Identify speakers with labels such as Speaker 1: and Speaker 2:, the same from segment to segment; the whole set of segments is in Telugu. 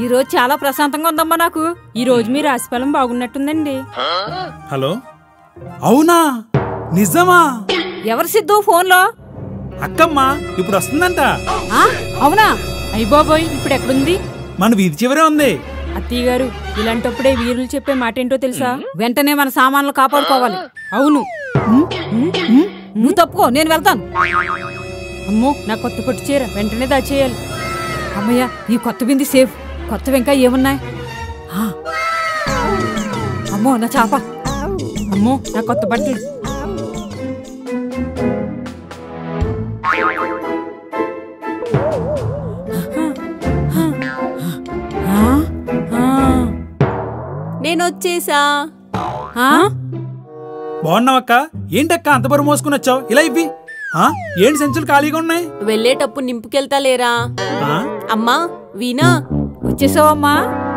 Speaker 1: ఈ రోజు చాలా ప్రశాంతంగా ఉందమ్మా నాకు.
Speaker 2: ఈ రోజు మీ రాశిఫలం బాగున్నట్టుందండి.
Speaker 3: హలో, అవునా? నిజమా?
Speaker 1: ఎవరు సిద్ధు ఫోన్లో?
Speaker 3: అక్కమ్మా ఇప్పుడు వస్తుందంట.
Speaker 1: అవునా?
Speaker 2: అయ్య బాబోయ్, ఇప్పుడు ఎక్కడుంది?
Speaker 3: మన వీధి చివరే ఉంది.
Speaker 2: అత్తయ్య గారు, ఇలాంటప్పుడే వీరులు చెప్పే మాట ఏంటో తెలుసా?
Speaker 1: వెంటనే మన సామాన్లు కాపాడుకోవాలి.
Speaker 2: అవును.
Speaker 1: నువ్వు తప్పుకో, నేను వెళ్తాను.
Speaker 2: అమ్మో, నా కొత్త పట్టు చీర వెంటనే దాచేయాలి.
Speaker 1: అమ్మయ్య, ఈ కొత్త బింది సేఫ్. కొత్తవి ఇంకా ఏమున్నాయి? అమ్మో నా చాప.
Speaker 2: అమ్మో, నా కొత్త బట్టలు.
Speaker 4: నేనొచ్చేసా.
Speaker 3: బాగున్నావక్క? ఏంటక్క అంత బరువు మోసుకుని వచ్చావు? ఇలా ఇవ్వి. ఏంటి సంచులు ఖాళీగా ఉన్నాయి?
Speaker 4: వెళ్ళేటప్పుడు నింపుకెళ్తా లేరా? అమ్మా వీణా,
Speaker 1: వచ్చేసావమ్మా?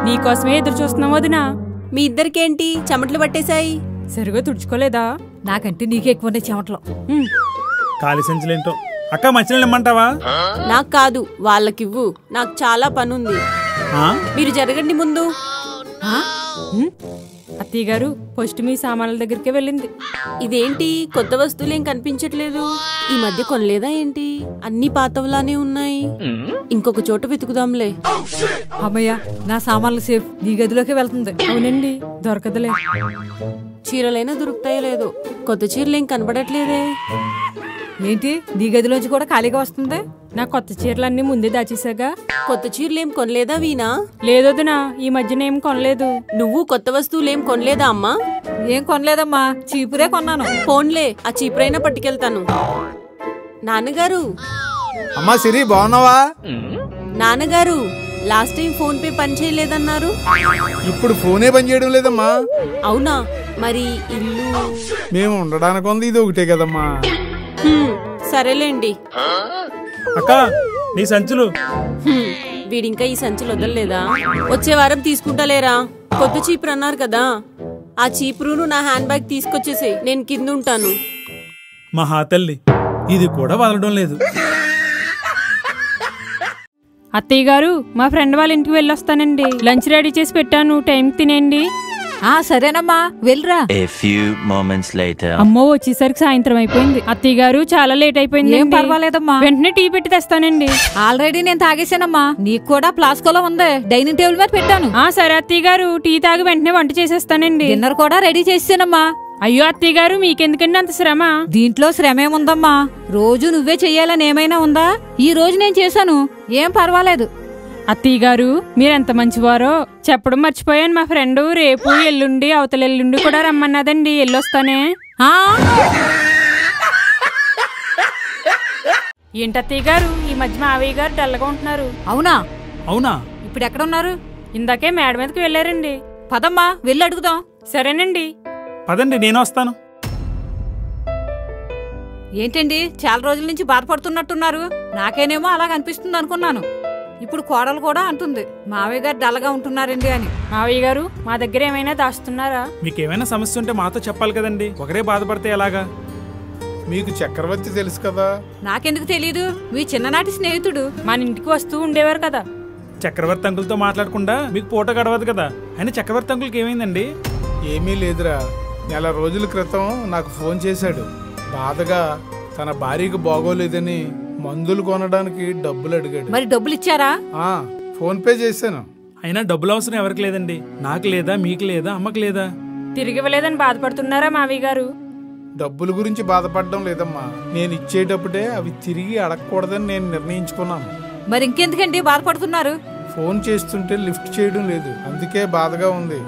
Speaker 2: నీకోసమే ఎదురు చూస్తున్నాం వదినా.
Speaker 4: మీ ఇద్దరికేంటి చెమటలు పట్టేశాయి?
Speaker 2: సరిగా తుడుచుకోలేదా?
Speaker 1: నాకంటే నీకే ఎక్కువ ఉన్నాయి చెమటలు.
Speaker 3: ఖాళీ సంచులేంటో. అక్క మంచినీళ్ళు ఇమ్మంటావా?
Speaker 4: నాకు కాదు, వాళ్ళకివ్వు. నాకు చాలా పనుంది. మీరు జరగండి ముందు.
Speaker 2: అత్తయ్య గారు, ఫస్ట్ మీ సామాన్ల దగ్గరికే వెళ్ళింది.
Speaker 4: ఇదేంటి కొత్త వస్తువులేం కనిపించట్లేదు? ఈ మధ్య కొనలేదా ఏంటి? అన్ని పాతవలానే ఉన్నాయి. ఇంకొక చోట వెతుకుదాంలే.
Speaker 1: అమ్మయ్య, నా సామాన్లు సేఫ్. నీ గదిలోకి వెళ్తుంది.
Speaker 2: అవునండి, దొరకదులే.
Speaker 4: చీరలైనా దొరుకుతాయో లేదో. కొత్త చీరలేం కనబడట్లేదే.
Speaker 1: ఏంటి, నీ గదిలోంచి కూడా ఖాళీగా వస్తుంది?
Speaker 2: నా కొత్త చీరలన్నీ ముందే దాచేసాగా.
Speaker 4: కొత్త చీరలేం కొనలేదా వీణా?
Speaker 2: లేదొదినా, ఈ మధ్యన ఏం కొనలేదు.
Speaker 4: నువ్వు కొత్త వస్తువులేం కొనలేదా అమ్మా?
Speaker 1: ఏం కొనలేదమ్మా, చీపురే కొన్నాను.
Speaker 4: ఫోన్లే, ఆ చీపురైనా పట్టుకెళ్తాను. నాన్నగారు.
Speaker 5: అమ్మా సిరి, బాగున్నావా?
Speaker 4: నాన్నగారు, లాస్ట్ టైం ఫోన్ పే పని చేయలేదన్నారు.
Speaker 5: ఇప్పుడు ఫోనే పని చేయడం లేదమ్మా.
Speaker 4: అవునా? మరి ఇల్లు?
Speaker 5: మేము ఉండడానికి ఉంది, ఇది ఒకటే కదమ్మా.
Speaker 4: సరేలేండి.
Speaker 3: అక్క, నీ సంచులు.
Speaker 4: వీడింకా ఈ సంచులు వదలలేదా? వచ్చే వారం తీసుకుంటా లేరా? కొత్త చీపురు అన్నారు కదా, ఆ చీపురును నా హ్యాండ్ బ్యాగ్ తీసుకొచ్చేసే, నేను కింద ఉంటాను.
Speaker 3: మహా తల్లి, ఇది కూడా వదలడం లేదు.
Speaker 2: అత్తయ్య గారు, మా ఫ్రెండ్ వాళ్ళ ఇంటికి వెళ్ళొస్తానండి. లంచ్ రెడీ చేసి పెట్టాను, టైం తినేయండి.
Speaker 1: సరేనమ్మా, వెళ్ళరా.
Speaker 2: అమ్మో, వచ్చేసరికి సాయంత్రం అయిపోయింది. అత్తయ్య గారు, చాలా లేట్ అయిపోయింది.
Speaker 1: ఏం పర్వాలేదమ్మా,
Speaker 2: వెంటనే టీ పెట్టి తెస్తానండి.
Speaker 1: ఆల్రెడీ నేను తాగేసానమ్మా. నీకు కూడా ప్లాస్కోలో ఉంది, డైనింగ్ టేబుల్ మీద పెట్టాను.
Speaker 2: సరే అత్తయ్య గారు, టీ తాగి వెంటనే వంట చేసేస్తానండి.
Speaker 1: డిన్నర్ కూడా రెడీ చేసానమ్మా.
Speaker 2: అయ్యో అత్తయ్య గారు, మీకెందుకండి అంత శ్రమ?
Speaker 1: దీంట్లో శ్రమ ఏముందమ్మా, రోజు నువ్వే చెయ్యాలని ఏమైనా ఉందా? ఈ రోజు నేను చేశాను, ఏం పర్వాలేదు.
Speaker 2: అత్తయ్య గారు, మీరెంత మంచివారో. చెప్పడం మర్చిపోయాను, మా ఫ్రెండ్ రేపు ఎల్లుండి అవతల ఎల్లుండి కూడా రమ్మన్నదండి. ఎల్లొస్తానే. ఏంటి అత్తయ్య గారు, ఈ మధ్య మావయ్య గారు డల్గా ఉంటున్నారు?
Speaker 1: అవునా?
Speaker 3: అవునా?
Speaker 1: ఇప్పుడు ఎక్కడ ఉన్నారు?
Speaker 2: ఇందాకే మేడ మీదకి వెళ్ళారండి.
Speaker 1: పదమ్మా, వెళ్ళి అడుగుదాం.
Speaker 2: సరేనండి.
Speaker 3: పదండి, నేను వస్తాను.
Speaker 1: ఏంటండి, చాలా రోజుల నుంచి బాధపడుతున్నట్టున్నారు? నాకేనేమో అలాగ అనిపిస్తుంది అనుకున్నాను. ఇప్పుడు కోడలు కూడా అంటుంది మావయ్య గారు డల్గా ఉంటున్నారండి అని.
Speaker 2: మావయ్య గారు, మా దగ్గర ఏమైనా దాస్తున్నారా?
Speaker 3: మీకేమైనా సమస్య ఉంటే మాతో చెప్పాలి కదండి, ఒకరే బాధపడితే ఎలాగా?
Speaker 5: మీకు చక్రవర్తి తెలుసు కదా?
Speaker 1: నాకెందుకు తెలీదు, మీ చిన్ననాటి స్నేహితుడు.
Speaker 2: మన ఇంటికి వస్తూ ఉండేవారు కదా.
Speaker 3: చక్రవర్తి అంకుల్తో మాట్లాడకుండా మీకు పూట గడవదు కదా. అయినా చక్రవర్తి అంకుల్కి ఏమైందండి?
Speaker 5: ఏమీ లేదురా, నెల రోజుల క్రితం నాకు ఫోన్ చేశాడు. బాధగా తన భార్యకు బాగోలేదని మందులు కొనడానికి డబ్బులు అడిగాడు.
Speaker 1: మరి డబ్బులు ఇచ్చారా?
Speaker 5: ఫోన్ పే చేశాను.
Speaker 3: అయినా డబ్బులు అవసరం ఎవరికి లేదండి. నాకు లేదా, మీకు లేదా, అమ్మకి లేదా?
Speaker 2: తిరిగి ఇవ్వలేదని బాధపడుతున్నారా మావయ్య గారు?
Speaker 5: డబ్బుల గురించి బాధపడడం లేదమ్మా, నేను ఇచ్చేటప్పుడే అవి తిరిగి అడగకూడదని నేను నిర్ణయించుకున్నాను.
Speaker 1: మరి ఇంకెందుకండి బాధపడుతున్నారు?
Speaker 5: ఫోన్ చేస్తుంటే లిఫ్ట్ చేయడం లేదు, అందుకే బాధగా ఉంది.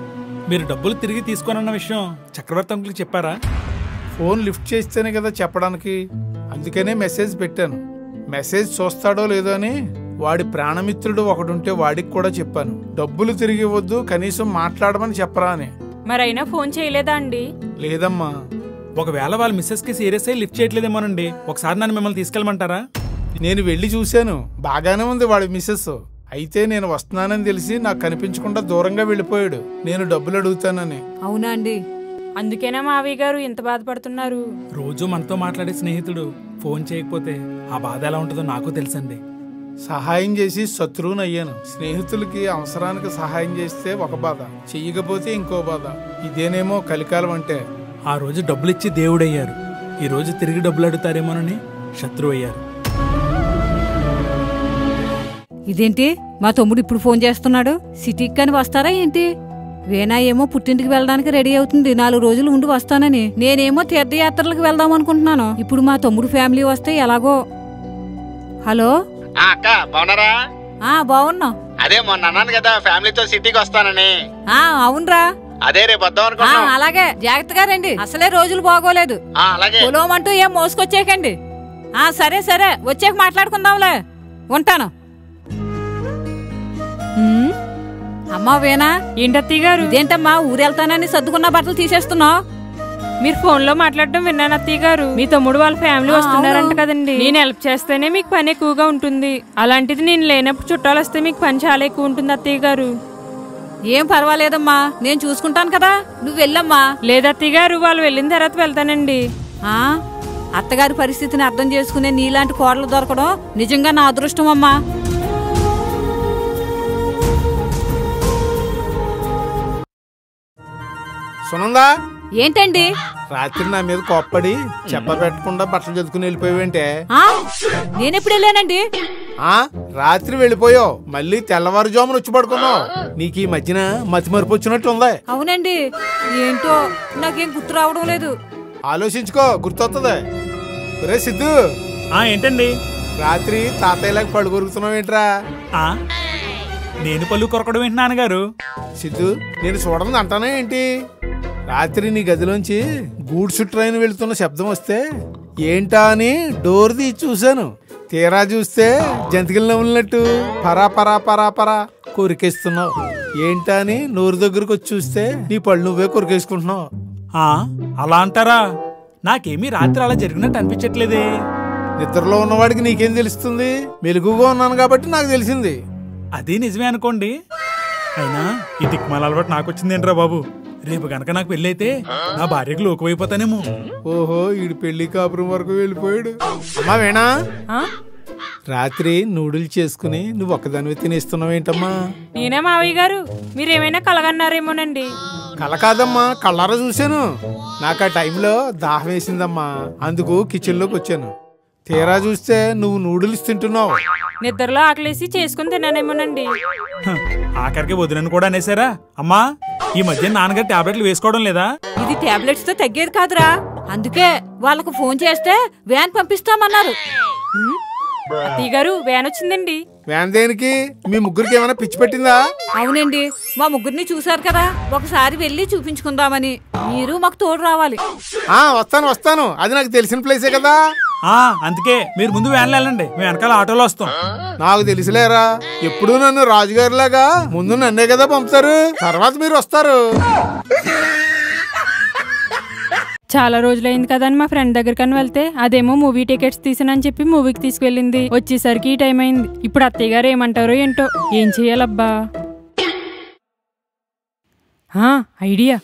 Speaker 3: మీరు డబ్బులు తిరిగి తీసుకోనన్న విషయం చక్రవర్తి అంకుల్కి చెప్పారా?
Speaker 5: ఫోన్ లిఫ్ట్ చేస్తేనే కదా చెప్పడానికి, అందుకనే మెసేజ్ పెట్టాను. మెసేజ్ చూస్తాడో లేదో అని వాడి ప్రాణమిత్రుడు ఒకడుంటే వాడికి కూడా చెప్పాను, డబ్బులు తిరిగి ఇవ్వద్దు, కనీసం మాట్లాడమని చెప్పరా అని.
Speaker 2: మరైనా ఫోన్ చేయలేదా అండి?
Speaker 5: లేదమ్మా.
Speaker 3: ఒకవేళ వాళ్ళ మిస్సెస్ కి సీరియస్ అయ్యి లిఫ్ట్ చేయట్లేదేమోనండి. ఒకసారి నన్ను మిమ్మల్ని తీసుకెళ్ళమంటారా?
Speaker 5: నేను వెళ్ళి చూశాను, బాగానే ఉంది వాడి మిస్సెస్. అయితే నేను వస్తున్నానని తెలిసి నాకు కనిపించకుండా దూరంగా వెళ్ళిపోయాడు, నేను డబ్బులు అడుగుతానని.
Speaker 1: అవునా అండి?
Speaker 2: అందుకేనా మావయ్య గారు ఇంత బాధపడుతున్నారు?
Speaker 3: రోజు మనతో మాట్లాడే స్నేహితుడు ఫోన్ చేయకపోతే ఆ బాధ ఎలా ఉంటుందో నాకు తెలుసండి.
Speaker 5: సహాయం చేసి శత్రువుని అయ్యాను. స్నేహితులకి అవసరానికి సహాయం చేస్తే ఒక బాధ, చెయ్యకపోతే ఇంకో బాధ. ఇదేనేమో కలికాలం అంటే.
Speaker 3: ఆ రోజు డబ్బులిచ్చి దేవుడయ్యారు, ఈ రోజు తిరిగి డబ్బులు అడుగుతారేమోనని శత్రువు అయ్యారు.
Speaker 1: ఇదేంటి మా తమ్ముడు ఇప్పుడు ఫోన్ చేస్తున్నాడు? సిటీకి కానీ వస్తారా ఏంటి? వేనా ఏమో పుట్టింటికి వెళ్ళడానికి రెడీ అవుతుంది, 4 రోజులు ఉండి వస్తానని. నేనేమో తీర్థయాత్రలకు వెళ్దాం అనుకుంటున్నాను. ఇప్పుడు మా తమ్ముడు ఫ్యామిలీ వస్తే ఎలాగో. హలో
Speaker 6: అక్క బాగున్నారా?
Speaker 1: బాగున్నా.
Speaker 6: అదే మొన్న అన్నాను కదా ఫ్యామిలీతో సిటీకి వస్తానని.
Speaker 1: అవునరా,
Speaker 6: అదే రేపు వద్దాం అనుకున్నాను.
Speaker 1: అలాగే జాగ్రత్తగా రండి, అసలే రోజులు బాగోలేదు.
Speaker 6: అలాగే
Speaker 1: పొలమంటూ ఏం మోసుకొచ్చేకండి. సరే సరే, వచ్చాక మాట్లాడుకుందాంలే. ఉంటాను. అమ్మా వేనా,
Speaker 2: ఏంటత్తయ్య గారు?
Speaker 1: ఇదేంటమ్మా ఊరెళ్తానని సర్దుకున్న బట్టలు తీసేస్తున్నావు?
Speaker 2: మీరు ఫోన్ లో మాట్లాడడం విన్నాను అత్తయ్య గారు. మీ తమ్ముడు వాళ్ళ ఫ్యామిలీ వస్తున్నారంట కదండి. నేను హెల్ప్ చేస్తేనే మీకు పని ఎక్కువగా ఉంటుంది. అలాంటిది నేను లేనప్పుడు చుట్టాలు వస్తే మీకు పని చాలా ఎక్కువ ఉంటుంది అత్తయ్య గారు.
Speaker 1: ఏం పర్వాలేదమ్మా, నేను చూసుకుంటాను కదా, నువ్వు వెళ్ళమ్మా.
Speaker 2: లేదత్తయ్య గారు, వాళ్ళు వెళ్ళిన తర్వాత వెళ్తానండి.
Speaker 1: అత్తగారి పరిస్థితిని అర్థం చేసుకునే నీలాంటి కోడలు దొరకడం నిజంగా నా అదృష్టం అమ్మా.
Speaker 5: సునందా,
Speaker 1: ఏంటండి?
Speaker 5: రాత్రి నా మీద కోప్పడి చెప్ప పెట్టకుండా బట్టలు చదువుకుని వెళ్ళిపోయావేంటే?
Speaker 1: నేనెప్పుడు వెళ్ళానండి?
Speaker 5: రాత్రి వెళ్ళిపోయావు, మళ్ళీ తెల్లవారుజామున వచ్చి పడుకున్నావు. నీకు ఈ మధ్యన మతి మరుపు వచ్చినట్టు ఉంది.
Speaker 1: అవునండి, ఏంటో నాకేం గుర్తు రావడం లేదు.
Speaker 5: ఆలోచించుకో, గుర్తొస్తుంది. రే సిద్ధు.
Speaker 3: ఏంటండి?
Speaker 5: రాత్రి తాతయ్యలాగా పళ్ళు కొరుకుతున్నావు ఏంట్రా?
Speaker 3: నేను పళ్ళు కొరకడం ఏంటి నాన్నగారు?
Speaker 5: సిద్ధు, నేను చూడదు అంటానే ఏంటి? రాత్రి నీ గదిలోంచి గూడ్స్ ట్రైన్ వెళుతున్న శబ్దం వస్తే ఏంటా అని డోర్ తీసి చూశాను. తీరా చూస్తే జంతికలు నవ్వులినట్టు పరా పరా పరా పరా కొరికేస్తున్నావు. ఏంటా అని నోరు దగ్గరకు వచ్చి చూస్తే నీ పళ్ళు నువ్వే కొరికేసుకుంటున్నావు.
Speaker 3: అలా అంటారా? నాకేమీ రాత్రి అలా జరిగినట్టు అనిపించట్లేదే.
Speaker 5: నిద్రలో ఉన్నవాడికి నీకేం తెలుస్తుంది? మెలుగుగా ఉన్నాను కాబట్టి నాకు తెలిసింది.
Speaker 3: అది నిజమే అనుకోండి. అయినా ఈ దిక్మాల అలవాటు నాకు వచ్చిందేంట్రా బాబు. రేపు గనక నాకు పెళ్లి అయితే నా భార్యకు లోకువైపోతానేమో.
Speaker 5: ఓహో, ఈడు పెళ్లి కాపురం వరకు వెళ్ళిపోయాడు. అమ్మా వేణా, రాత్రి నూడిల్స్ చేసుకుని నువ్వు ఒక్కదానివి తినేస్తున్నావు ఏంటమ్మా?
Speaker 2: నేనే మావయ్య గారు, మీరేమైనా కలగన్నారేమోనండి.
Speaker 5: కల కాదమ్మా, కళ్ళారా చూశాను. నాకు ఆ టైంలో దాహం వేసిందమ్మా, అందుకు కిచెన్ లోకి వచ్చాను. తీరా చూస్తే నువ్వు నూడిల్స్ తింటున్నావు.
Speaker 2: నిద్రలో ఆకలేసి చేసుకుని తిన్నానేమోనండి.
Speaker 3: ఆఖరికి వదినను కూడా అనేసారా? అమ్మా, ఈ మధ్య నాన్నగారు టాబ్లెట్లు వేసుకోవడం లేదా?
Speaker 1: ఇది టాబ్లెట్స్ తో తగ్గేది కాదురా, అందుకే వాళ్ళకు ఫోన్ చేస్తే వ్యాన్ పంపిస్తామన్నారు.
Speaker 2: అత్తయ్య గారు, వ్యాన్ వచ్చిందండి.
Speaker 5: వ్యాన్ దేనికి? మీ ముగ్గురికి ఏమైనా పిచ్చి పెట్టిందా?
Speaker 1: అవునండి, మా ముగ్గురిని చూసారు కదా, ఒకసారి వెళ్ళి చూపించుకుందామని. మీరు మాకు తోడు రావాలి.
Speaker 5: వస్తాను వస్తాను, అది నాకు తెలిసిన ప్లేసే కదా.
Speaker 3: అందుకే మీరు ముందు వ్యాన్లో వెళ్ళండి, మేము వెనకాల ఆటోలో వస్తాం.
Speaker 5: నాకు తెలిసిలేరా, ఎప్పుడు నన్ను రాజుగారిలాగా ముందు నన్నే కదా పంపుతారు, తర్వాత మీరు వస్తారు.
Speaker 2: చాలా రోజులైంది కదా అని మా ఫ్రెండ్ దగ్గరకని వెళ్తే అదేమో మూవీ టికెట్స్ తీసానని చెప్పి మూవీకి తీసుకువెళ్ళింది. వచ్చేసరికి ఈ టైం అయింది. ఇప్పుడు అత్తయ్య గారు ఏమంటారో ఏంటో, ఏం చెయ్యాలబ్బా? ఐడియా.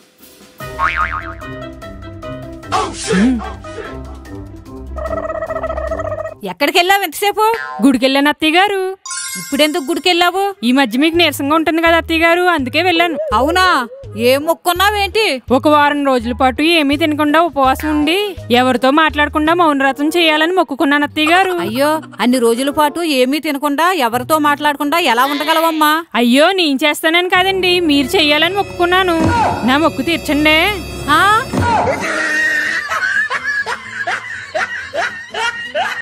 Speaker 1: ఎక్కడికి వెళ్ళావు ఎంతసేపు?
Speaker 2: గుడికెళ్ళాను అత్తయ్య గారు.
Speaker 1: ఇప్పుడెందుకు గుడికెళ్ళావు?
Speaker 2: ఈ మధ్య మీకు నీరసంగా ఉంటుంది కదా అత్తయ్య గారు, అందుకే వెళ్ళాను.
Speaker 1: అవునా? ఏం మొక్కున్నావేంటి?
Speaker 2: ఒక వారం రోజుల పాటు ఏమీ తినకుండా ఉపవాసం ఉండి ఎవరితో మాట్లాడకుండా మౌనవ్రతం చేయాలని మొక్కుకున్నాను అత్తయ్య గారు.
Speaker 1: అయ్యో, అన్ని రోజుల పాటు ఏమీ తినకుండా ఎవరితో మాట్లాడకుండా ఎలా ఉండగలవమ్మా?
Speaker 2: అయ్యో, నేను చేస్తానని కాదండి, మీరు చెయ్యాలని మొక్కుకున్నాను. నా మొక్కు తీర్చండి.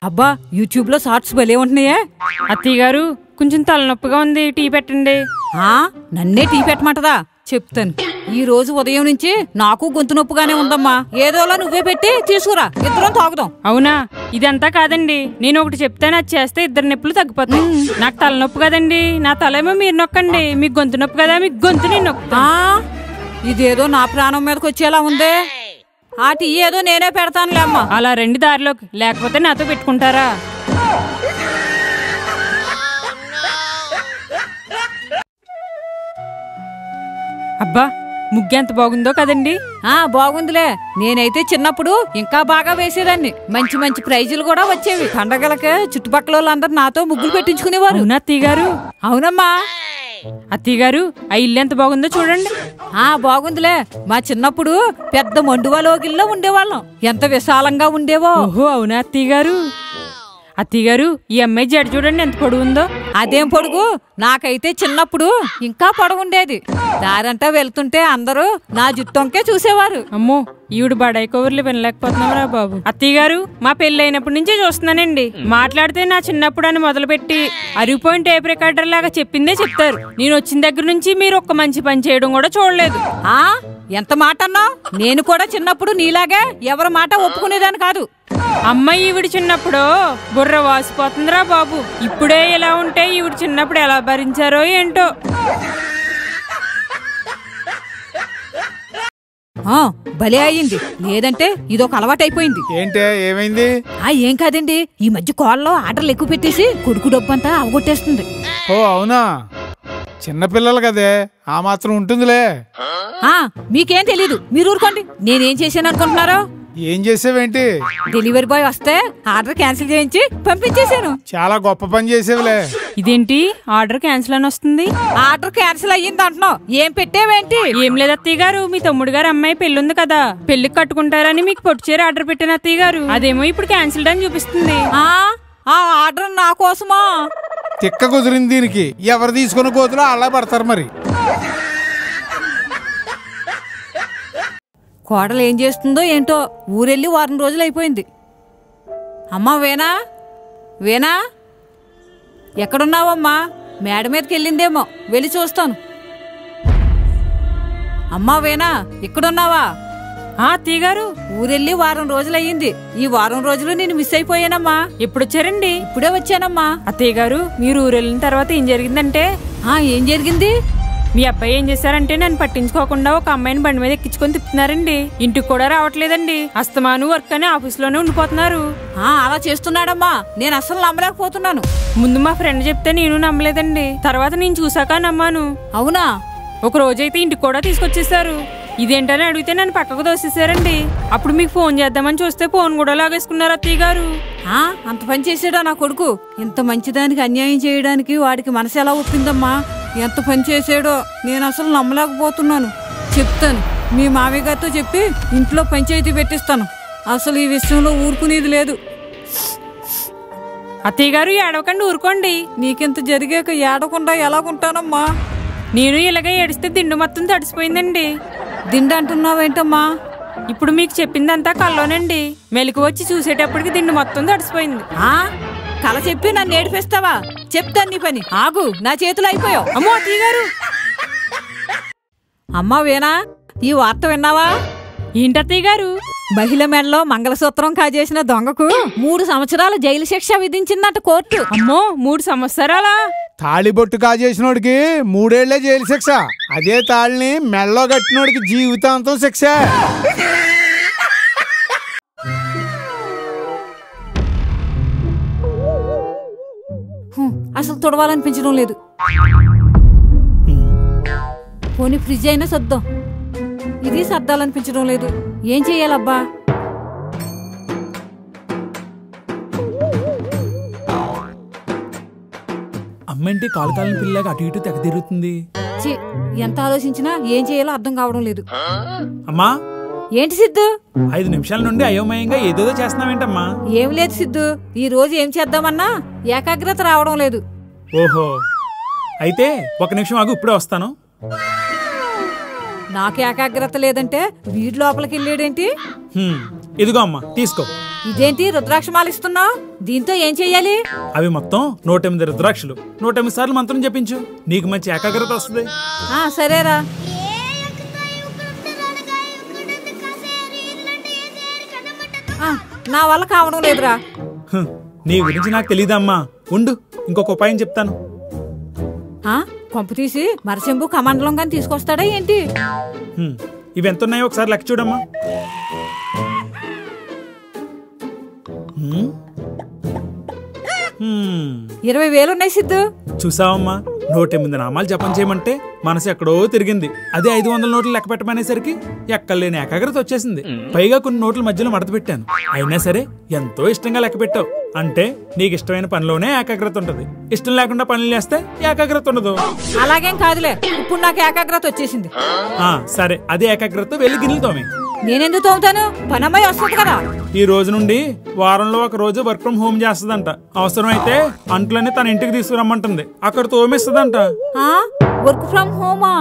Speaker 1: అబ్బా, యూట్యూబ్ లో షార్ట్స్ భలే ఉంటున్నాయే.
Speaker 2: అత్తయ్య గారు, కొంచెం తలనొప్పిగా ఉంది, టీ పెట్టండి.
Speaker 1: నన్నే టీ పెట్టమంటదా? చెప్తాను. ఈ రోజు ఉదయం నుంచి నాకు గొంతు నొప్పిగానే ఉందమ్మా. ఏదోలా నువ్వే పెట్టి తీసుకురా, ఇద్దరం తాగుదాం.
Speaker 2: అవునా? ఇదంతా కాదండి, నేను ఒకటి చెప్తాను, అది చేస్తే ఇద్దరు నొప్పులు తగ్గిపోతాయి. నాకు తలనొప్పి కదండి, నా తలేమో మీరు నొక్కండి. మీకు గొంతు నొప్పి కదా, మీకు గొంతు నేను నొక్కుతా.
Speaker 1: ఇదేదో నా ప్రాణం మీదకి వచ్చేలా ఉందే. ఆ టీ ఏదో నేనే పెడతానులే అమ్మా.
Speaker 2: అలా రెండు దారిలోకి, లేకపోతే నాతో పెట్టుకుంటారా? అబ్బా, ముగ్గు ఎంత బాగుందో కదండి.
Speaker 1: బాగుందిలే. నేనైతే చిన్నప్పుడు ఇంకా బాగా వేసేదాన్ని. మంచి మంచి ప్రైజులు కూడా వచ్చేవి. పండగలకే చుట్టుపక్కల వాళ్ళందరూ నాతో ముగ్గులు పెట్టించుకునేవారు.
Speaker 2: అవునా అత్తయ్య గారు?
Speaker 1: అవునమ్మా.
Speaker 2: అత్తయ్య గారు, ఆ ఇల్లు ఎంత బాగుందో చూడండి.
Speaker 1: బాగుందిలే. మా చిన్నప్పుడు పెద్ద మండువాలోగిల్లో ఉండేవాళ్ళం. ఎంత విశాలంగా ఉండేవో.
Speaker 2: ఓహో, అవునా అత్తయ్య గారు? అత్తయ్య గారు, ఈ అమ్మాయి జడ చూడండి ఎంత పొడుగు ఉందో.
Speaker 1: అదేం పొడుగు? నాకైతే చిన్నప్పుడు ఇంకా పొడవుండేది. దారంతా వెళ్తుంటే అందరూ నా జుట్టొంకే చూసేవారు.
Speaker 2: అమ్మో, ఈవిడ బడాయి కవర్లు వినలేకపోతున్నావురా బాబు. అత్తయ్య గారు, మా పెళ్లి అయినప్పటి నుంచే చూస్తున్నానండి. మాట్లాడితే నా చిన్నప్పుడు అని మొదలుపెట్టి అరిగిపోయిన టేప్ రికార్డర్ లాగా చెప్పిందే చెప్తారు. నేను వచ్చిన దగ్గర నుంచి మీరు ఒక్క మంచి పని చేయడం కూడా చూడలేదు.
Speaker 1: ఎంత మాట అన్నావు? నేను కూడా చిన్నప్పుడు నీలాగే ఎవరి మాట ఒప్పుకునేదాన్ని కాదు.
Speaker 2: అమ్మాయి ఈవిడ చిన్నప్పుడు బుర్ర వాసిపోతుందిరా బాబు. ఇప్పుడే ఇలా ఉంటే ఈవిడ చిన్నప్పుడు ఎలా భరించారో ఏంటో.
Speaker 1: భలే అయ్యింది. లేదంటే ఇదొక అలవాటైపోయింది.
Speaker 5: ఏంటే ఏమైంది?
Speaker 1: ఏం కాదండి, ఈ మధ్య కాల్లో ఆర్డర్లు ఎక్కువ పెట్టేసి కొడుకు డబ్బంతా అవగొట్టేస్తుంది.
Speaker 5: ఓ అవునా? చిన్నపిల్లలు కదే, ఆ మాత్రం ఉంటుందిలే.
Speaker 1: మీకేం తెలీదు, మీరు ఊరుకోండి. నేనేం చేశాను అనుకుంటున్నారో?
Speaker 5: ఏం చేసావేంటి?
Speaker 1: డెలివరీ బాయ్ వస్తే ఆర్డర్ క్యాన్సిల్ చేయించి పంపించేశాను.
Speaker 5: చాలా గొప్ప పని చేసేవిలే.
Speaker 2: ఇదేంటి ఆర్డర్ క్యాన్సిల్ అని వస్తుంది?
Speaker 1: ఆర్డర్ క్యాన్సిల్ అయ్యింది అంటున్నావు. ఏం పెట్టేవేంటి?
Speaker 2: ఏం లేదు అత్తయ్య గారు, మీ తమ్ముడు గారు అమ్మాయి పెళ్ళుంది కదా, పెళ్లికి కట్టుకుంటారని మీకు పొట్టు చీర ఆర్డర్ పెట్టాను అత్తయ్య గారు. అదేమో ఇప్పుడు క్యాన్సిల్ అని చూపిస్తుంది.
Speaker 1: ఆ ఆర్డర్ నా కోసమా?
Speaker 5: తిక్క కుదిరింది దీనికి. ఎవరు తీసుకున్న కోతులో అలా పడతారు మరి.
Speaker 1: కోడలు ఏం చేస్తుందో ఏంటో. ఊరెళ్ళి వారం రోజులు అయిపోయింది. అమ్మా వేనా, వేనా ఎక్కడున్నావమ్మా? మేడ మీదకి వెళ్ళిందేమో, వెళ్ళి చూస్తాను. అమ్మా వేనా, ఇక్కడున్నావా?
Speaker 2: అత్తయ్య గారు,
Speaker 1: ఊరెళ్ళి వారం రోజులయ్యింది. ఈ వారం రోజులు నేను మిస్ అయిపోయానమ్మా.
Speaker 2: ఎప్పుడు వచ్చారండి?
Speaker 1: ఇప్పుడే వచ్చానమ్మా.
Speaker 2: అత్తయ్య గారు, మీరు ఊరెళ్ళిన తర్వాత ఏం జరిగిందంటే?
Speaker 1: ఏం జరిగింది?
Speaker 2: మీ అబ్బాయి ఏం చేశారంటే నన్ను పట్టించుకోకుండా ఒక అమ్మాయిని బండి మీద ఎక్కించుకొని తిప్పుతున్నారండి. ఇంటికి కూడా రావట్లేదండి. అస్తమాను వర్క్ అని ఆఫీస్లోనే ఉండిపోతున్నారు.
Speaker 1: అలా చేస్తున్నాడమ్మా. నేను అసలు నమ్మలేకపోతున్నాను.
Speaker 2: ముందు మా ఫ్రెండ్ చెప్తే నేను నమ్మలేదండి. తర్వాత నేను చూసాక నమ్మాను.
Speaker 1: అవునా?
Speaker 2: ఒక రోజైతే ఇంటికి కూడా తీసుకొచ్చేసారు. ఇదేంటని అడిగితే నన్ను పక్కకు దోసేసారండి. అప్పుడు మీకు ఫోన్ చేద్దామని చూస్తే ఫోన్ కూడా లాగేసుకున్నారు అత్తయ్య గారు.
Speaker 1: అంత పని చేసాడా నా కొడుకు? ఇంత మంచిదానికి అన్యాయం చేయడానికి వాడికి మనసు ఎలా ఒప్పిందమ్మా? ఎంత పని చేసాడో నేను అసలు నమ్మలేకపోతున్నాను. చెప్తాను, మీ మామయ్య గారితో చెప్పి ఇంట్లో పంచాయతీ పెట్టిస్తాను. అసలు ఈ విషయంలో ఊరుకునేది లేదు.
Speaker 2: అత్తయ్య గారు, ఏడవకండి, ఊరుకోండి.
Speaker 1: నీకింత జరిగాక ఏడకుండా ఎలాగుంటానమ్మా?
Speaker 2: నేను ఇలాగే ఏడిస్తే దిండు మొత్తం తడిసిపోయిందండి.
Speaker 1: దిండు అంటున్నావేంటమ్మా?
Speaker 2: ఇప్పుడు మీకు చెప్పిందంతా కల్లోనండి. మెలకు వచ్చి చూసేటప్పటికి దిండు మొత్తం తడిసిపోయింది.
Speaker 1: కల చెప్పి నన్ను ఏడిపిస్తావా? చెప్తాను నీ పని. ఆగు, నా చేతులు అయిపోయావు.
Speaker 2: అమ్మో అత్తయ్య గారు.
Speaker 1: అమ్మా వేనా, ఈ వార్త విన్నావా?
Speaker 2: ఏంటత్తయ్య గారు?
Speaker 1: మహిళ మెడలో మంగళసూత్రం కాజేసిన దొంగకు 3 సంవత్సరాల జైలు శిక్ష విధించిందట కోర్టు.
Speaker 2: అమ్మో, 3 సంవత్సరాలా?
Speaker 5: తాళిబొట్టు కాజేసినోడికి 3 ఏళ్లే జైలు శిక్ష. అదే తాళిని మెడలో కట్టినోడికి జీవితాంతం శిక్ష.
Speaker 1: అసలు తొడవాలనిపించడం లేదు. పోనీ ఫ్రిడ్జ్ అయినా సర్దాం. ఇది సర్దాలనిపించడం లేదు. ఏం చెయ్యాలబ్బా?
Speaker 3: అమ్మేంటి కాలు కాలని పిల్లగా అటు ఇటు తెగ తిరుగుతుంది.
Speaker 1: ఎంత ఆలోచించినా ఏం చేయాలో అర్థం కావడం లేదు.
Speaker 3: అమ్మా,
Speaker 1: ఏంటి సిద్ధు?
Speaker 3: 5 నిమిషాల నుండి అయోమయంగా ఏదేదో చేస్తున్నావేంటమ్మా?
Speaker 1: ఏం లేదు సిద్ధు, ఈ రోజు ఏం చేద్దామన్నా ఏకాగ్రత రావడం లేదు.
Speaker 3: ఓహో, అయితే 1 నిమిషం ఆగు, ఇప్పుడే వస్తాను.
Speaker 1: నాకు ఏకాగ్రత లేదంటే వీడి లోపలికి వెళ్ళాడేంటి?
Speaker 3: ఇదిగో అమ్మా, తీసుకో.
Speaker 1: ఇదేంటి రుద్రాక్షమాలు ఇస్తున్నావు? దీంతో ఏం చెయ్యాలి?
Speaker 3: అవి మొత్తం 108 రుద్రాక్షలు. 108 సార్లు మంత్రం చెప్పించు, నీకు మంచి ఏకాగ్రత వస్తుంది.
Speaker 1: సరేరా. నా వల్ల కావడం లేదురా.
Speaker 3: నీ గురించి నాకు తెలీదమ్మా. ఉండు, ఇంకొక ఉపాయం చెప్తాను.
Speaker 1: కొంపు తీసి మరచెంబు కమండలం గాని తీసుకొస్తాడా ఏంటి?
Speaker 3: ఇవి ఎంత ఉన్నాయో ఒకసారి లెక్క చూడమ్మా.
Speaker 1: 20,000 ఉన్నాయి సిద్ధు.
Speaker 3: చూసావమ్మా, 108 నామాలు జపం చేయమంటే మనసు ఎక్కడో తిరిగింది. అదే 500 నోట్లు లెక్క పెట్టమనేసరికి ఎక్కలేని ఏకాగ్రత వచ్చేసింది. పైగా కొన్ని నోట్ల మధ్యలో మడత పెట్టాను. అయినా సరే ఎంతో ఇష్టంగా లెక్క పెట్టావు. అంటే నీకు ఇష్టమైన పనిలోనే ఏకాగ్రత ఉంటది. ఇష్టం లేకుండా పనులు చేస్తే ఏకాగ్రత ఉండదు.
Speaker 1: అలాగేం కాదులే, ఇప్పుడు నాకు ఏకాగ్రత వచ్చేసింది.
Speaker 3: సరే అదే ఏకాగ్రత వెళ్ళి గిన్నెలు తోమి.
Speaker 1: నేనెందుకు తోముతాను? పనమ్మాయి వస్తుంది కదా.
Speaker 3: ఈ రోజు నుండి వారంలో ఒక రోజు వర్క్ ఫ్రం హోమ్ చేస్తదంట. అవసరం అయితే అంట్లన్నీ తన ఇంటికి తీసుకురమ్మంటుంది. అక్కడ తోమిస్తుందంట.
Speaker 1: Work from హోమా?